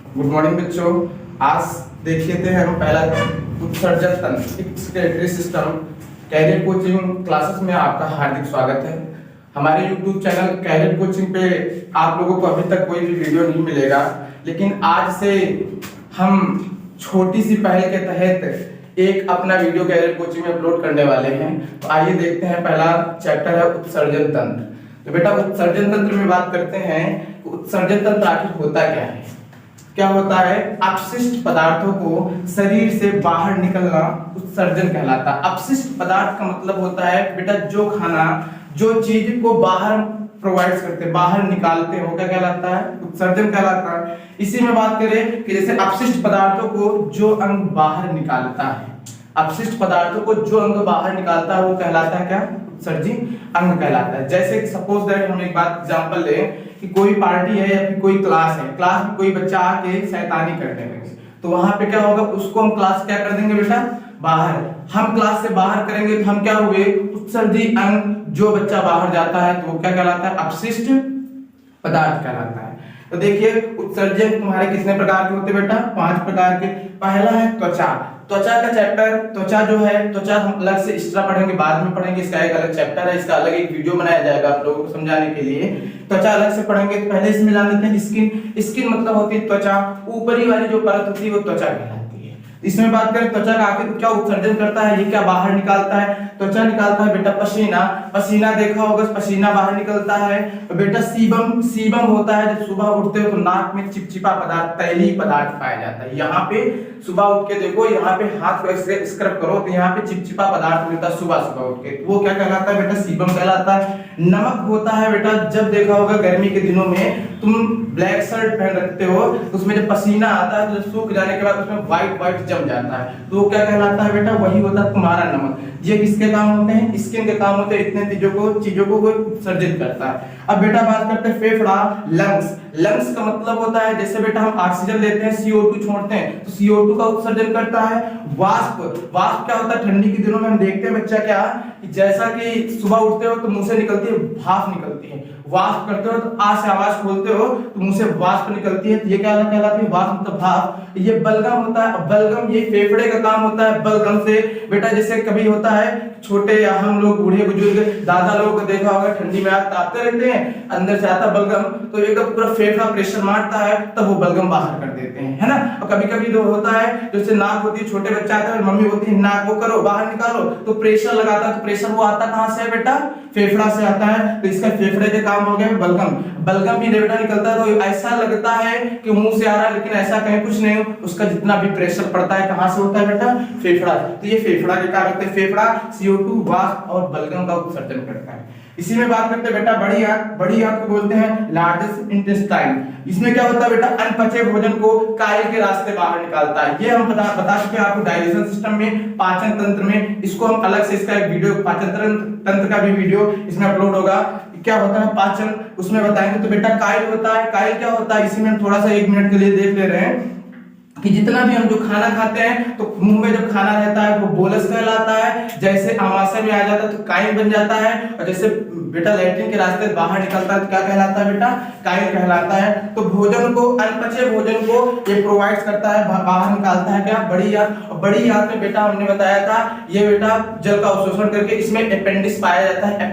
Good morning बच्चों। आज देखिए थे हम पहला उत्सर्जन तंत्र excretory system career coaching classes में आपका हार्दिक स्वागत है। हमारे YouTube चैनल कैरियर कोचिंग पे आप लोगों को अभी तक कोई भी वीडियो नहीं मिलेगा, लेकिन आज से हम छोटी सी पहल के तहत एक अपना वीडियो कैरियर कोचिंग में अपलोड करने वाले हैं। तो आइए देखते हैं। पहला चैप्टर है उत्सर्जन तंत्र। तो बेटा उत्सर्जन तंत्र में बात करते हैं। उत्सर्जन तंत्र आखिर होता क्या है? क्या होता है? अपशिष्ट पदार्थों को शरीर से बाहर निकलना उत्सर्जन कहलाता है। अपशिष्ट पदार्थ का मतलब होता है बेटा जो खाना, जो चीज को बाहर प्रोवाइड करते, बाहर निकालते हो, क्या कहलाता है? उत्सर्जन कहलाता है। इसी में बात करें कि जैसे अपशिष्ट पदार्थों को जो अंग बाहर निकालता है, अपशिष्ट पदार्थों को जो अंग बाहर निकालता है वो कहलाता है क्या? उत्सर्जी अंग कहलाता है। जैसे कि सपोज दैट हम एक बात एग्जांपल लें कि कोई पार्टी है या फिर कोई क्लास है, क्लास में कोई बच्चा आके शैतानी करने लगे, तो वहां पे क्या होगा? उसको हम क्लास क्या कर देंगे बेटा? बाहर। हम क्लास से बाहर करेंगे तो हम क्या हुए? उत्सर्जी अंग। जो बच्चा बाहर जाता है तो वो क्या कहलाता है? अपशिष्ट पदार्थ कहलाता है। तो देखिए उत्सर्जन तुम्हारे कितने प्रकार के होते हैं बेटा? 5 प्रकार के। पहला है त्वचा। त्वचा का चैप्टर, त्वचा जो है, त्वचा हम अलग से एक्स्ट्रा पढ़ेंगे, बाद में पढ़ेंगे। इसका एक अलग चैप्टर है, इसका अलग एक वीडियो बनाया जाएगा आप लोगों को समझाने के लिए। त्वचा अलग से पढ़ेंगे। तो पहले इसमें जान लेते हैं स्किन। स्किन मतलब होती है त्वचा, ऊपरी वाली जो परत होती है वो त्वचा कहलाती है। इसमें बात करें त्वचा का आखिर क्या उत्सर्जन करता है, ये क्या बाहर निकालता है? त्वचा निकालता है बेटा पसीना। पसीना देखा होगा, पसीना बाहर निकलता है। बेटा सीबम, सीबम होता है जब सुबह उठते हो तो नाक में चिपचिपा पदार्थ, तैलीय पदार्थ पाया जाता है। यहाँ पे सुबह उठ के देखो, यहाँ पे हाथ को ऐसे स्क्रब करो तो यहाँ पे चिपचिपा पदार्थ मिलता है सुबह सुबह उठ के, वो क्या कहलाता है बेटा? सीबम कहलाता है। नमक होता है बेटा, जब देखा होगा गर्मी के दिनों में तुम ब्लैक शर्ट पहन रखते हो तो उसमें जब पसीना आता है तो सूख जाने के बाद उसमें व्हाइट व्हाइट जम जाता है, तो वो क्या कहलाता है बेटा? वही होता है तुम्हारा नमक। ये किसके काम होते हैं? स्किन के काम होते हैं। इतने चीजों को वो उत्सर्जित करता है। अब बेटा बात करते हैं फेफड़ा, लंग्स। लंग्स का मतलब होता है जैसे बेटा हम ऑक्सीजन लेते हैं, CO2 छोड़ते हैं, तो CO2 का उत्सर्जन करता है। वाष्प, वाष्प क्या होता है? ठंडी के दिनों में हम देखते हैं बच्चा क्या कि जैसा कि सुबह उठते हो तो मुंह से निकलती है भाप निकलती है, वाष्प करते हो तो आ से आवाज खोलते हो तो मुंह से वाष्प निकलती है, तो ये क्या कहलाती है? वाष्प मतलब भाप। ये बलगम होता है। बलगम ये फेफड़े का काम होता है। बलगम से बेटा जैसे कभी होता है छोटे या हम लोग बूढ़े बुजुर्ग दादा लोगों को देखा होगा ठंडी में आग तापते रहते हैं, अंदर से आता बलगम तो एकदम पूरा फेफड़ा प्रेशर मारता है, तब वो बलगम बाहर कर देते हैं, है ना। और कभी कभी जो होता है जैसे नाक होती है, छोटे बच्चा आता है, मम्मी बोलती है नाक वो करो बाहर निकालो, तो प्रेशर लगाता है, तो प्रेशर वो आता कहां से है बेटा? फेफड़ा से आता है। तो इसका फेफड़े के काम हो गए बलगम। बलगम भी बेटा निकलता है तो ऐसा लगता है कि मुंह से आ रहा है, लेकिन ऐसा कहीं कुछ नहीं। उसका जितना भी प्रेशर पड़ता है कहां से होता है बेटा? फेफड़ा। तो ये फेफड़ा के कार्य होते हैं। फेफड़ा CO2, वाष्प और बलगम का उत्सर्जन करता है। इसी में बात करते हैं बेटा बड़ी आंत। बड़ी आंत को बोलते हैं लार्जेस्ट इंटेस्टाइन। इसमें क्या होता है बेटा? अनपचे भोजन को कायल के रास्ते बाहर निकालता है। ये हम बता चुके हैं आपको डाइजेशन सिस्टम में, पाचन तंत्र में। इसको हम अलग से इसका एक वीडियो, पाचन तंत्र का भी वीडियो इसमें अपलोड होगा। क्या होता है पाचन, उसमें बताएंगे। तो बेटा कायल होता है। कायल क्या होता है इसी में हम थोड़ा सा 1 मिनट के लिए देख ले रहे हैं कि जितना भी हम जो खाना खाते हैं तो मुंह में जब खाना रहता है वो बोलस कहलाता है। जैसे आमाशय में आ जाता है तो कायल बन जाता है, और जैसे बेटा लैट्रिन के रास्ते बाहर निकलता है तो क्या कहलाता है बेटा? कायल कहलाता है। तो भोजन को, अनपचे भोजन को ये प्रोवाइड करता है, बाहर निकालता है क्या? बड़ी आंत। और बड़ी आंत में बेटा हमने बताया था ये बेटा जल का अवशोषण करके इसमें अपेंडिक्स पाया जाता है।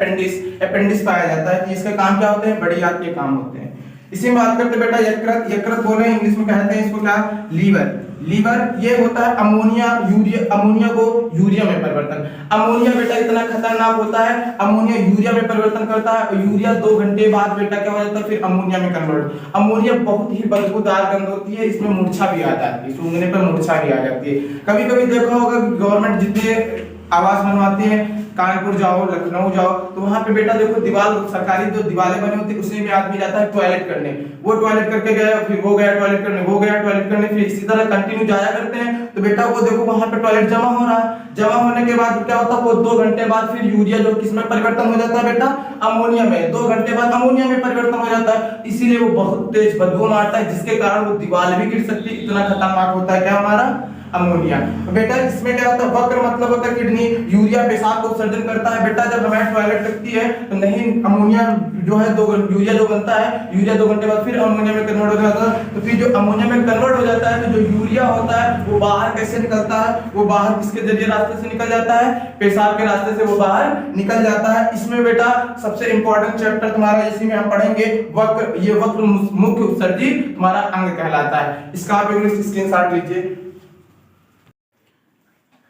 अपेंडिक्स पाया जाता है। इसके काम क्या होते हैं? बड़ी आंत के काम होते हैं। इसी में बात करते बेटा यकृत। यकृत बोले इंग्लिश में कहते हैं इसको क्या? लीवर। लीवर ये होता है अमोनिया, यूरिया, अमोनिया को यूरिया में परिवर्तन। अमोनिया बेटा इतना खतरनाक होता है, अमोनिया यूरिया में परिवर्तन करता है, और यूरिया 2 घंटे बाद बेटा क्या हो जाता है? फिर अमोनिया में कन्वर्ट। अमोनिया बहुत ही बदबूदार गंध होती है, इसमें मूर्छा भी आ जाती है, सूंघने पर मूर्छा भी आ जाती है। कभी कभी देखा होगा गवर्नमेंट जितने आवास बनवाती है, कानपुर जाओ, लखनऊ जाओ, तो वहां पे बेटा देखो दीवार, सरकारी जो दीवारें बनी होती है उसमें भी आदमी जाता है टॉयलेट करने। वो टॉयलेट करके गया, फिर वो गया टॉयलेट करने, वो गया टॉयलेट करने, फिर इसी तरह कंटिन्यू जाया करते हैं। तो बेटा वो देखो वहां पे टॉयलेट जमा हो रहा है। जमा होने के बाद क्या होता है? वो 2 घंटे बाद फिर यूरिया जो किसमें परिवर्तन हो जाता है बेटा? अमोनिया में। 2 घंटे बाद अमोनिया में परिवर्तन हो जाता है, इसीलिए वो बहुत तेज बदबू मारता है, जिसके कारण वो दीवार भी गिर सकती है। इतना खतरनाक होता है क्या हमारा अमोनिया। बेटा इसमें क्या होता है, वक्र मतलब होता है किडनी, यूरिया पेशाब को उत्सर्जन करता है। बेटा जब हमारे टॉयलेट लगती है तो नहीं अमोनिया जो है यूरिया जो बनता है, यूरिया 2 घंटे बाद फिर अमोनिया में कन्वर्ट हो जाता है। तो फिर जो अमोनिया में कन्वर्ट हो जाता है तो जो यूरिया होता है वो बाहर कैसे निकलता है, वो बाहर किसके जरिए रास्ते से निकल जाता है, पेशाब के रास्ते से वो बाहर निकल जाता है। इसमें बेटा सबसे इंपॉर्टेंट चैप्टर तुम्हारा इसी में हम पढ़ेंगे वक्र। ये वक्र मुख्य उत्सर्जी तुम्हारा अंग कहलाता है। इसका आप एक स्क्रीनशॉट लीजिए।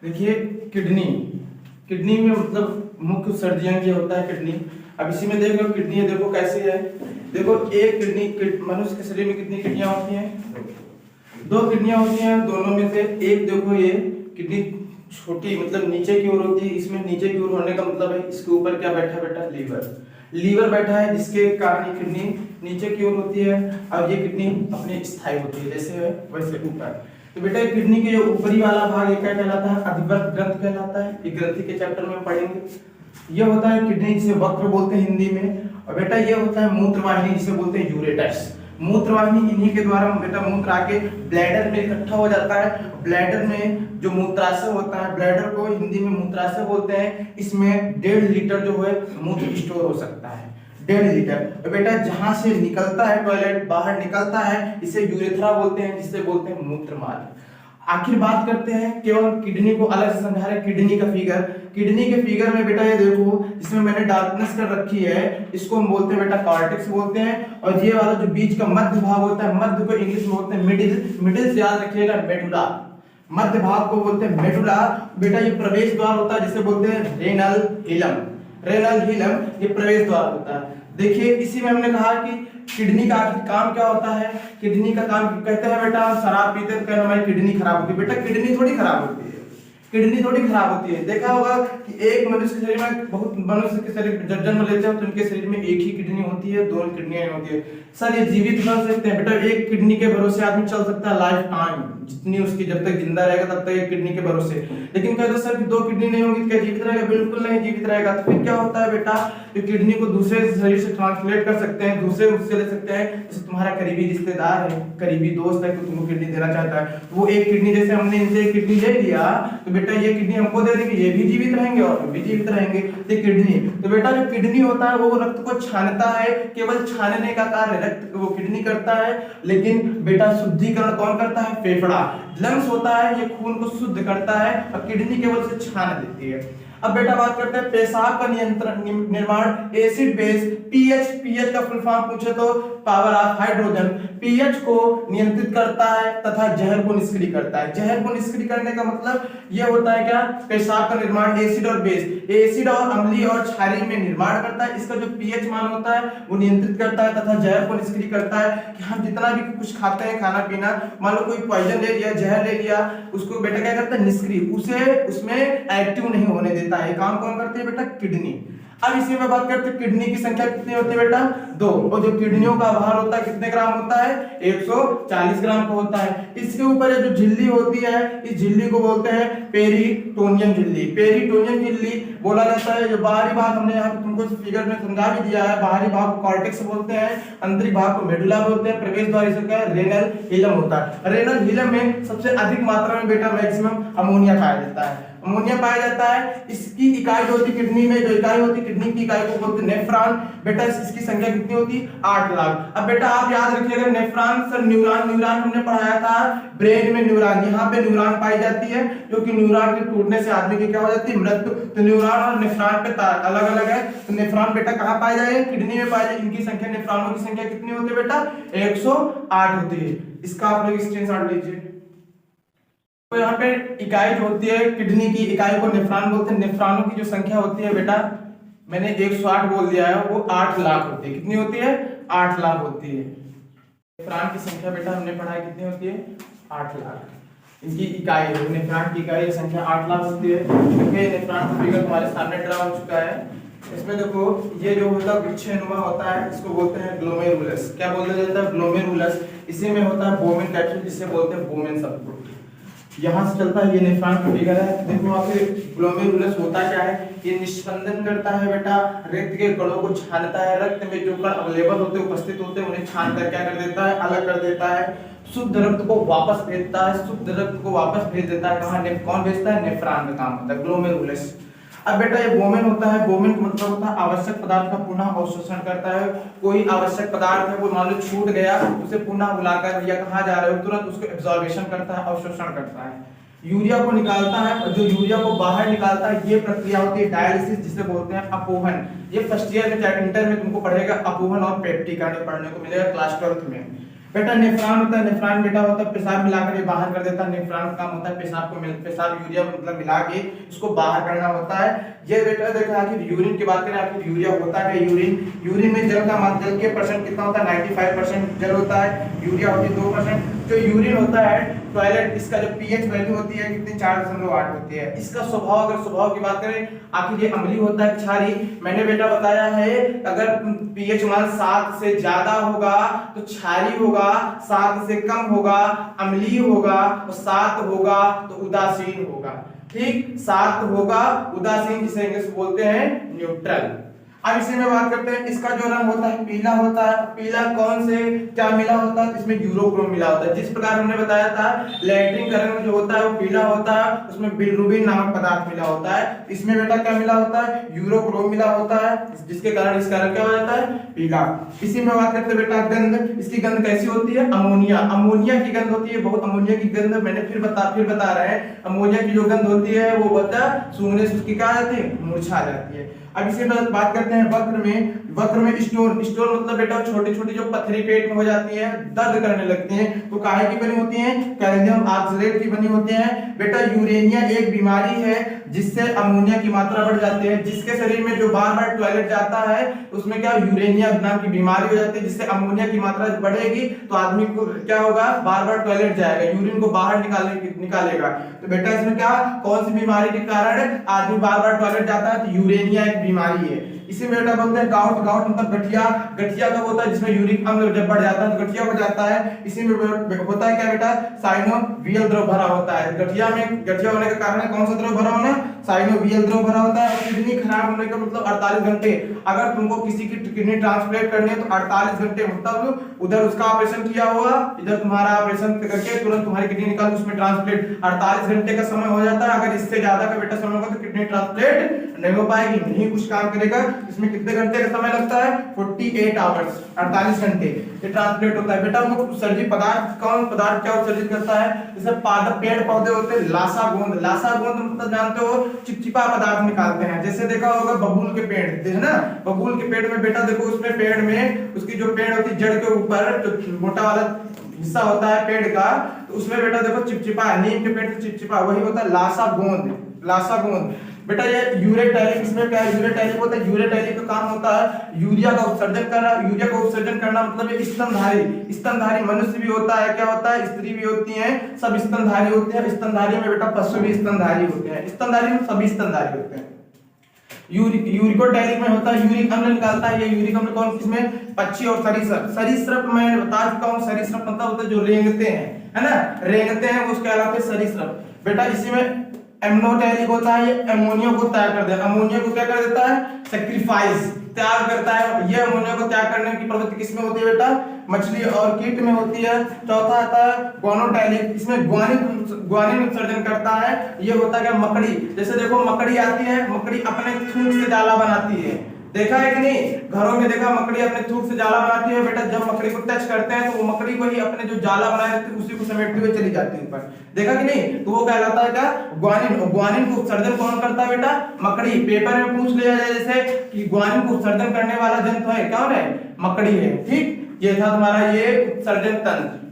देखिए किडनी में मतलब मुख्य उत्सर्जी अंग ये होता है किडनी। अब इसी में देख लो किडनी है, देखो कैसी है। देखो एक किडनी, मनुष्य के शरीर में कितनी किडनियां होती हैं, 2 किडनियां होती हैं। दोनों में से एक देखो ये किडनी छोटी मतलब नीचे की ओर होती है। इसमें नीचे की ओर होने का मतलब है इसके ऊपर क्या बैठा बेटा, लीवर बैठा है, जिसके कारण किडनी नीचे की ओर होती है। अब ये किडनी अपने स्थायी होती है जैसे है वैसे ऊपर। तो बेटा किडनी के जो ऊपरी वाला भाग ये क्या कहलाता है, अधिवर्त ग्रंथि कहलाता है। ये ग्रंथि के चैप्टर में पढ़ेंगे। ये होता है किडनी जिसे वक्र बोलते हैं हिंदी में। और बेटा ये होता है मूत्रवाहिनी जिसे बोलते हैं यूरेटस। मूत्रवाहिनी इन्हीं के द्वारा बेटा मूत्र आके ब्लैडर में इकट्ठा हो जाता है। ब्लैडर में जो मूत्राशय होता है, ब्लैडर को हिंदी में मूत्राशय बोलते हैं। इसमें 1.5 लीटर जो है मूत्र स्टोर हो सकता है, 1.5 लीटर। बेटा जहां से निकलता है टॉयलेट बाहर निकलता है इसे यूरेथ्रा बोलते हैं, जिसे बोलते हैं मूत्रमार्ग। आखिर बात करते हैं केवल किडनी को अलग से समझा रहे, किडनी का फिगर। किडनी के फिगर में बेटा ये देखो जिसमें मैंने डार्कनेस कर रखी है इसको हम बोलते हैं बेटा कॉर्टेक्स बोलते हैं। और ये वाला जो बीच का मध्य भाग होता है, मध्य को इंग्लिश में बोलते हैं मिडिल से याद रखिएगा मेडुला। मध्य भाग को बोलते हैं मेडुला। बेटा ये प्रवेश द्वार होता है जिसे बोलते हैं रेनल हिलम, ये प्रवेश द्वार होता है। देखिए इसी में हमने कहा कि किडनी का आखिर काम क्या होता है। किडनी का काम कहते हैं बेटा शराब पीते हैं तो हमारी किडनी खराब होती है। बेटा किडनी थोड़ी खराब होती है, किडनी थोड़ी खराब होती है। देखा होगा कि एक मनुष्य के शरीर में बहुत मनुष्य के शरीर जब जन्म लेते हैं तो उनके शरीर में एक ही किडनी होती है, 2 किडनियां होती है। सर ये जीवित रह सकते हैं बेटा, एक किडनी के भरोसे आदमी चल सकता है लाइफ टाइम, जितनी उसकी जब तक जिंदा रहेगा तब तक एक किडनी के भरोसे। लेकिन कहते सर कि 2 किडनी नहीं होगी तो क्या जीवित रहेगा, बिल्कुल नहीं जीवित रहेगा। तो फिर क्या होता है बेटा, तो किडनी को दूसरे शरीर से ट्रांसलेट कर सकते हैं, दूसरे उससे ले सकते हैं। जैसे तुम्हारा करीबी रिश्तेदार है, करीबी दोस्त है तो तुमको किडनी देना चाहता है, वो एक किडनी जैसे हमने इनसे एक किडनी ले लिया तो बेटा ये किडनी हमको दे देंगे, ये भी जीवित रहेंगे और हम भी जीवित रहेंगे। ये किडनी, तो बेटा जो किडनी होता है वो रक्त को छानता है, केवल छानने का कार्य रक्त वो किडनी करता है। लेकिन बेटा शुद्धिकरण कौन करता है, फेफड़ा, लंग्स होता है, ये खून को शुद्ध करता है और किडनी केवल उसे छान देती है। अब बेटा बात करते हैं पेशाब का नियंत्रण निर्माण एसिड बेस पीएच का फुल फॉर्म पूछे तो पावर ऑफ हाइड्रोजन। पीएच को नियंत्रित करता है तथा जहर को निष्क्रिय करता है। जहर को निष्क्रिय करने का मतलब ये होता है क्या, पेशाब का निर्माण एसिड और बेस, एसिड और अम्लीय और क्षारीय में निर्माण करता है। इसका जो पीएच मान होता है वो नियंत्रित करता है तथा जहर को निष्क्रिय करता है। कि हम जितना भी कुछ खाते हैं खाना पीना, मान लो कोई पॉइजन ले लिया, जहर ले लिया, उसको बेटा क्या करता है, निष्क्रिय, उसे उसमें एक्टिव नहीं होने देता है। काम कौन करती है बेटा, किडनी। अब इसी में बात करते हैं किडनी की संख्या कितनी होती है बेटा, 2। और जो किडनियों का भार होता है कितने ग्राम होता है, 140 ग्राम का होता है। इसके ऊपर जो झिल्ली होती है इस झिल्ली को बोलते हैं पेरिटोनियम झिल्ली। पेरिटोनियम झिल्ली बोला जाता है। जो बाहरी भाग हमने यहाँ तुमको फिगर में समझा भी दिया है, बाहरी भाग को कॉर्टेक्स बोलते हैं, आंतरिक भाग को मेडुला बोलते हैं, प्रवेश द्वार इसे क्या है, रेनल हिलम होता है। रेनल हिलम में सबसे अधिक मात्रा में बेटा मैक्सिमम अमोनिया पाया जाता है, अमोनिया पाया जाता है। इसकी इकाई जो होती है किडनी में, जो इकाई होती है किडनी की इकाई को बोलते हैं नेफ्रॉन। बेटा इसकी संख्या कितनी होती है, 8 लाख। अब बेटा आप याद रखिएगा नेफ्रॉन सर न्यूरॉन हमने पढ़ाया था ब्रेन में न्यूरॉन, यहाँ पे न्यूरॉन पाई जाती है, जो कि न्यूरॉन के टूटने से आदमी की क्या हो जाती है, मृत्यु। तो न्यूरॉन और नेफ्रॉन पे अलग अलग है। तो नेफ्रॉन बेटा कहाँ पाए जाएंगे, किडनी में पाए जाएंगे। इनकी संख्या, नेफ्रॉनों की संख्या कितनी होती है बेटा, 108 होती है। इसका आप लोग स्क्रीनशॉट लीजिए। तो यहाँ पे इकाई जो होती है किडनी की इकाई को नेफ्रॉन बोलते हैं। नेफ्रॉनों की जो संख्या होती है बेटा, मैंने 108 बोल दिया है, वो 8 लाख होती है। कितनी होती है, 8 लाख होती है। नेफ्रॉन की संख्या बेटा हमने पढ़ा है कितनी होती है, 8 लाख। इनकी इकाई है, नेफ्रॉन की इकाई संख्या 8 लाख होती है। क्योंकि नेफ्रॉन का फिगर तुम्हारे सामने ड्रा हो चुका है। इसमें देखो ये जो होता है वृक्षनुमा होता है, इसको बोलते हैं ग्लोमेरुलस। क्या बोला जाता है, ग्लोमेरुलस। इसी में होता है बोमेन कैप्सूल, जिसे बोलते हैं बोमेन सबकुट। यहाँ से चलता है, ये नेफ्रॉन का फिगर है। देखो वहाँ पे ग्लोमेरुलस होता क्या है, ये निस्पंदन करता है बेटा, रक्त के कणों को छानता है। रक्त में जो कण अवेलेबल होते हैं, उपस्थित होते हैं, उन्हें छान कर क्या कर देता है, अलग कर देता है। शुद्ध रक्त को वापस भेजता है, शुद्ध रक्त को वापस भेज देता है कहाँ, कौन भेजता है, नेफ्रॉन का काम होता है, ग्लोमेरुलस। अब बेटा ये बोमेन होता है, बोमेन का मतलब होता है आवश्यक पदार्थ का पुनः अवशोषण करता है। कोई आवश्यक पदार्थ है वो मान लो छूट गया, उसे पुनः बुलाकर या कहाँ जा रहे हो तुरंत उसको एब्जॉर्बेशन करता है, अवशोषण करता है। यूरिया को निकालता है, और जो यूरिया को बाहर निकालता है ये प्रक्रिया होती है डायलिसिस, जिसे बोलते हैं अपोहन। ये फर्स्ट ईयर में इंटर में तुमको पढ़ेगा अपोहन और पेप्टिकाइन पढ़ने को मिलेगा क्लास 12th में। बेटा नेफ्रॉन होता है, नेफ्रॉन बेटा होता है पेशाब मिलाकर ये बाहर कर देता है। नेफ्रॉन का काम होता है पेशाब यूरिया मतलब मिला के उसको बाहर करना होता है। ये बेटा देखा आखिर यूरिन की बात करें, आखिर यूरिया होता है यूरिन में जल के परसेंट कितना होता है, 95% जल होता है, यूरिया होती है 2%। जो यूरिन होता है टॉयलेट, इसका जो पीएच वैल्यू होती है कितनी, 4.8 होती है। इसका स्वभाव, अगर स्वभाव की बात करें, आखिर ये अम्लीय होता है क्षारी। मैंने बेटा बताया है अगर पीएच मान 7 से ज्यादा होगा तो क्षारी होगा, 7 से कम होगा अम्लीय होगा, और 7 होगा तो उदासीन होगा। ठीक, 7 होगा उदासीन, जिसे इंग्लिश बोलते हैं न्यूट्रल। अब इसी में बात करते हैं, इसका जो रंग होता है पीला होता है। पीला कौन से क्या मिला होता है, इसमें यूरोक्रोम मिला होता है। जिस प्रकार हमने बताया था लैट्रिन का रंग जो होता है वो पीला होता है, उसमें बिलिरुबिन नामक पदार्थ मिला होता है। इसमें बेटा क्या मिला होता है, यूरोक्रोम मिला होता है, जिसके कारण इसका रंग क्या हो जाता है, पीला। इसी में बात करते हैं बेटा गंध, इसकी गंध कैसी होती है, अमोनिया, अमोनिया की गंध होती है, बहुत अमोनिया की गंध। मैंने फिर बता रहे हैं, अमोनिया की जो गंध होती है वो बता सूंघने से उसकी क्या आ जाती है, मूर्छा आ जाती है। अब इसी में बात करते हैं वक्र में स्टोन मतलब बेटा छोटी छोटी जो पत्थरी पेट में हो जाती है, दर्द करने लगती हैं, तो काहे की बनी होती हैं, कैल्शियम ऑक्सलेट की बनी होती हैं। बेटा यूरेनिया एक बीमारी है जिससे अमोनिया की मात्रा बढ़ जाती है। जिसके शरीर में जो बार बार टॉयलेट जाता है उसमें क्या यूरेनिया नाम की बीमारी हो जाती है, जिससे अमोनिया की मात्रा बढ़ेगी तो आदमी को क्या होगा, बार बार टॉयलेट जाएगा, यूरिन को बाहर निकालेगा। तो बेटा इसमें क्या, कौन सी बीमारी के कारण आदमी बार बार टॉयलेट जाता है, तो यूरेनिया एक बीमारी है। इसी में बेटा बोलते हैं गाउट मतलब गठिया कब होता है, जिसमें यूरिक अम्ल जब बढ़ जाता है तो गठिया हो जाता है। इसी में होता है क्या बेटा, साइनोवियल द्रव भरा होता है। गठिया होने का कारण कौन सा द्रव भरा होना, साइनोवियल द्रव भरा होता है। और किडनी खराब होने का मतलब 48 घंटे, अगर तुमको किसी की किडनी ट्रांसप्लांट करनी है तो 48 घंटे मतलब उधर उसका ऑपरेशन किया हुआ, इधर तुम्हारा ऑपरेशन करके तुरंत तुम्हारी किडनी निकाल उसमें ट्रांसप्लांट 48 घंटे का समय हो जाता है। अगर इससे ज्यादा का बेटा समय होगा तो किडनी ट्रांसप्लांट नहीं हो पाएगी, नहीं कुछ काम करेगा। इसमें कितने घंटे का समय लगता है, 48 आवर्स, 48 घंटे ये ट्रांसप्लांट होता है। बेटा वो उत्सर्जित पदार्थ, कौन पदार्थ क्या उत्सर्जित करता है, जैसे पादप पेड़ पौधे होते हैं, लासा गोंद मतलब जानते हो चिपचिपा पदार्थ निकालते हैं। जैसे देखा होगा बबूल के पेड़ है ना, बबूल के पेड़ में बेटा देखो उसमें पेड़ में उसकी जो पेड़ होती है जड़ के ऊपर जो मोटा वाला हिस्सा होता है पेड़ का, तो उसमें बेटा देखो चिपचिपा, नीम के पेड़ से चिपचिपा वही होता है लासा गोंद। बेटा ये यूरेटैलिक, इसमें क्या है, यूरेटैलिक होता है। यूरेटैलिक का काम होता है यूरिया का उत्सर्जन करना। यूरिया का उत्सर्जन करना मतलब ये स्तनधारी मनुष्य भी होता है, क्या होता है, स्त्री भी होती हैं, सब स्तनधारी होते हैं। स्तनधारी में बेटा पशु भी स्तनधारी होते हैं, स्तनधारी में सभी स्तनधारी होते हैं। यूरिकोटैलिक में होता है यूरिक अम्ल निकालता है। ये यूरिक अम्ल कौन किसमें, पक्षी और सरीसृप मैं बता चुका हूँ। सरीसृप मतलब होता है जो रेंगते हैं, है ना, रेंगते हैं, उसके अलावा सरीसृप। बेटा इसी में एमनोटैलिक होता है, ये अमोनिया को त्याग कर देता है। अमोनिया को क्या कर देता है, सेक्रीफाइस, त्याग करता है। ये अमोनिया को त्याग करने की प्रवृत्ति किसमें होती है बेटा, मछली और कीट में होती है। चौथा आता है ग्वानोटैलिक, इसमें ग्वानिन उत्सर्जन करता है। ये होता है मकड़ी, जैसे देखो मकड़ी आती है, मकड़ी अपने थूक से जाला बनाती है, देखा है कि नहीं, घरों में देखा मकड़ी अपने थूक से जाला बनाती है। बेटा जब मकड़ी को टच करते हैं तो वो मकड़ी वही अपने जो जाला बनाए रहती है उसी को समेटते हुए चली जाती है ऊपर, देखा कि नहीं, तो वो कहलाता है क्या, ग्वानिन को उत्सर्जन कौन करता है बेटा, मकड़ी। पेपर में पूछ लिया जाए जैसे कि ग्वानिन को उत्सर्जन करने वाला जंतु है, कौन है, मकड़ी है। ठीक, ये था तुम्हारा ये उत्सर्जन तंत्र।